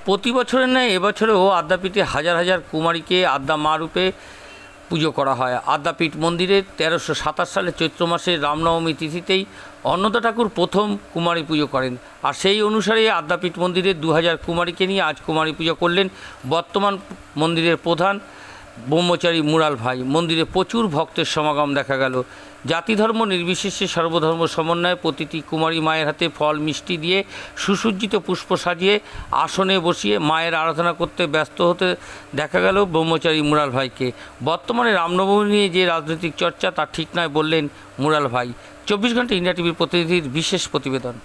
প্রতি বছরের ন্যায় এবছরেও আদ্যাপীঠে হাজার হাজার কুমারীকে আদ্যা মা রূপে পুজো করা হয়। আদ্যাপীঠ মন্দিরে 1327 সালে চৈত্র মাসে রামনবমী তিথিতেই অন্নদা ঠাকুর প্রথম কুমারী পুজো করেন। আর সেই অনুসারে আদ্যাপীঠ মন্দিরে 2000 কুমারীকে নিয়ে আজ কুমারী পুজো করলেন বর্তমান মন্দিরের প্রধান ব্রহ্মচারী মুরাল ভাই। মন্দিরে প্রচুর ভক্তের সমাগম দেখা গেল। জাতি ধর্ম নির্বিশেষে সর্বধর্ম সমন্বয়ে প্রতিটি কুমারী মায়ের হাতে ফল মিষ্টি দিয়ে সুসজ্জিত পুষ্প সাজিয়ে আসনে বসিয়ে মায়ের আরাধনা করতে ব্যস্ত হতে দেখা গেল ব্রহ্মচারী মুরাল ভাইকে। বর্তমানে রামনবমী নিয়ে যে রাজনৈতিক চর্চা তা ঠিক নয় বললেন মুরাল ভাই। 24 ঘন্টা ইন্ডিয়া টিভির প্রতিনিধির বিশেষ প্রতিবেদন।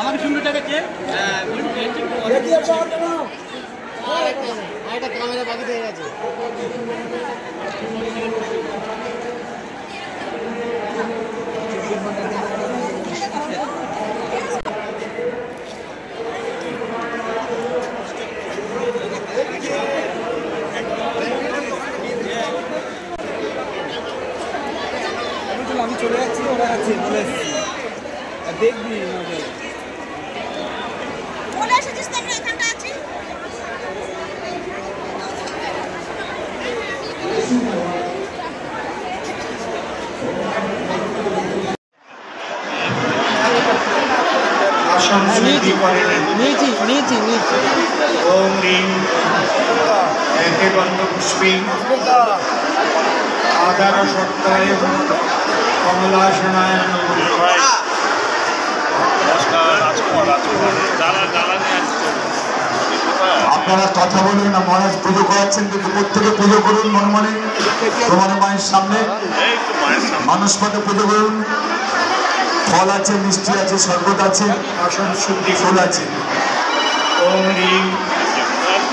আমাকে সুন্দরটাকে চেয়ে ক্যামেরা বাকি হয়ে গেছে। আমি চলে যাচ্ছি, ওরা আছে বলে দেখবি বলে এসেছিস তো, আমরা এখানটা আছি। ओम ह्रीं एके बंधपुष्पी आधार सत्ताय कमलासनाय আপনারা কথা বলুন না, মহারাজ পুজো করাচ্ছেন, কিন্তু প্রত্যেকে পুজো করুন মনে মনে তোমার মায়ের সামনে। মানুষ পথে পুজো করুন, ফল আছে, মিষ্টি আছে, শরবত আছে, আসন শুদ্ধি ফুল আছে। ওম ह्रीं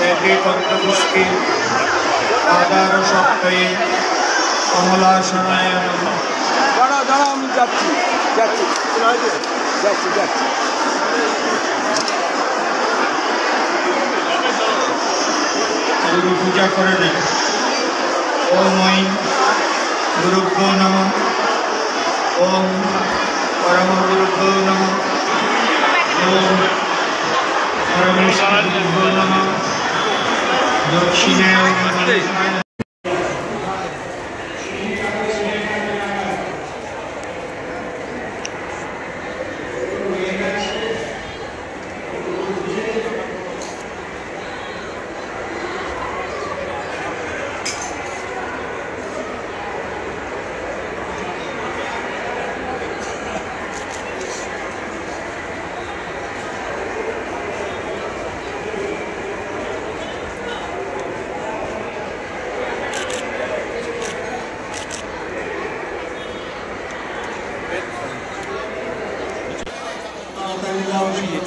एके बंधपुष्पी आधार सत्ताय कमलासनाय नमः। আমি যাচ্ছি गुरु पूजा करे दें। ओम ऐं गुरुभ्यो नमः। ओम परम गुरुभ्यो नमः। ओम परमेश्वरो नमः। दक्षिणे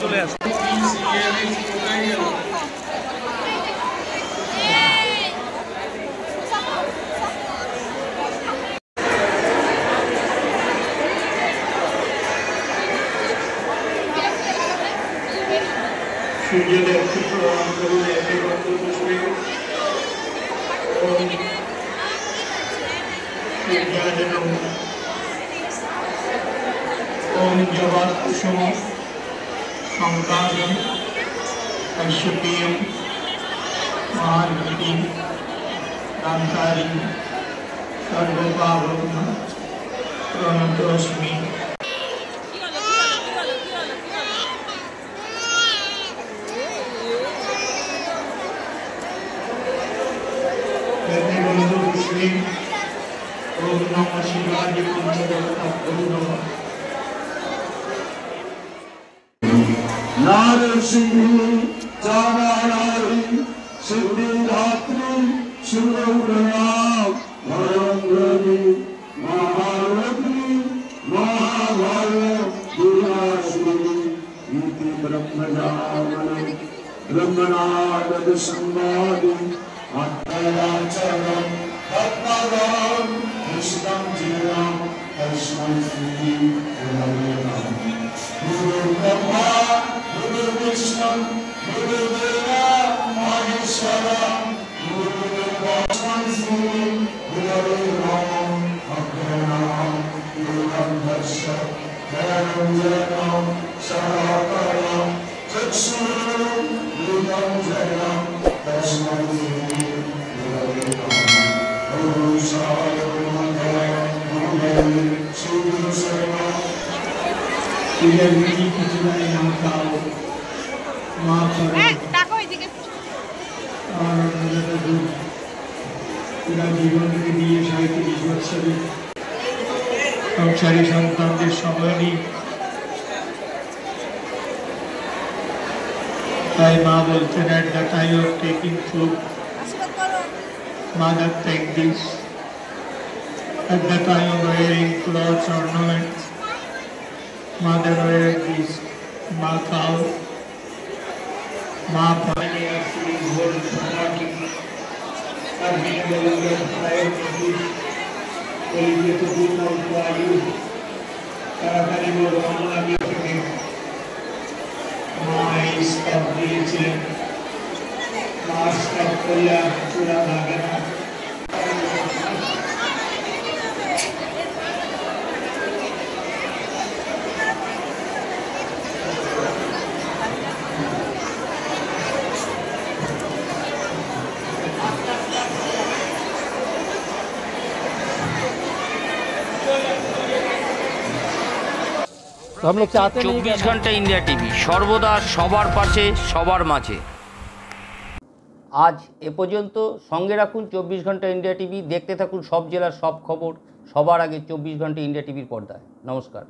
চলে আসে। सूर्योदय प्रणाम करुण एके बंधपुष्पे ओम सूर्याय नमः। ओम जवात् कुसुम संकाशम ऐश्वर्यम महागति कांतारी सर्वभावम प्रणतोस्मि। ओम नमः शिवाय नमः। नारसिंह चारारी सिद्धिदात्री सुरौरनाम भरंगरी महारथी महाभाव दुराश्री इति ब्रह्मजामन ब्रह्मणाद संवादि अत्तराचरम पद्मगाम कृष्णं जीवं तस्मै श्री गुरवे नमः। টাকা ওইদিকে পুরা জীবনকে নিয়ে 37 বছরে সংসারী সন্তানদের সময় নেই। তাই মা বলছেন, at the time of taking food, mother take this. At the time of wearing clothes, ornaments, mother wear this. Ma cow, ma pani actually hold property. Are being delivered prior to this. Delivered to good now to you. তাড়াতাড়ি বলো রওনা দিয়েছে। মা এই stop দিয়েছিলেন। মা stop করলে চূড়া ভাগে না। तो हम लोग चाहते नहीं 24 ঘন্টা ইন্ডিয়া টিভি সর্বদা সবার পাশে সবার মাঝে। আজ এ পর্যন্ত। সঙ্গে রাখুন 24 ঘন্টা ইন্ডিয়া টিভি। দেখতে থাকুন সব জেলার সব খবর সবার আগে 24 ঘন্টা ইন্ডিয়া টিভির পর্দায়। নমস্কার।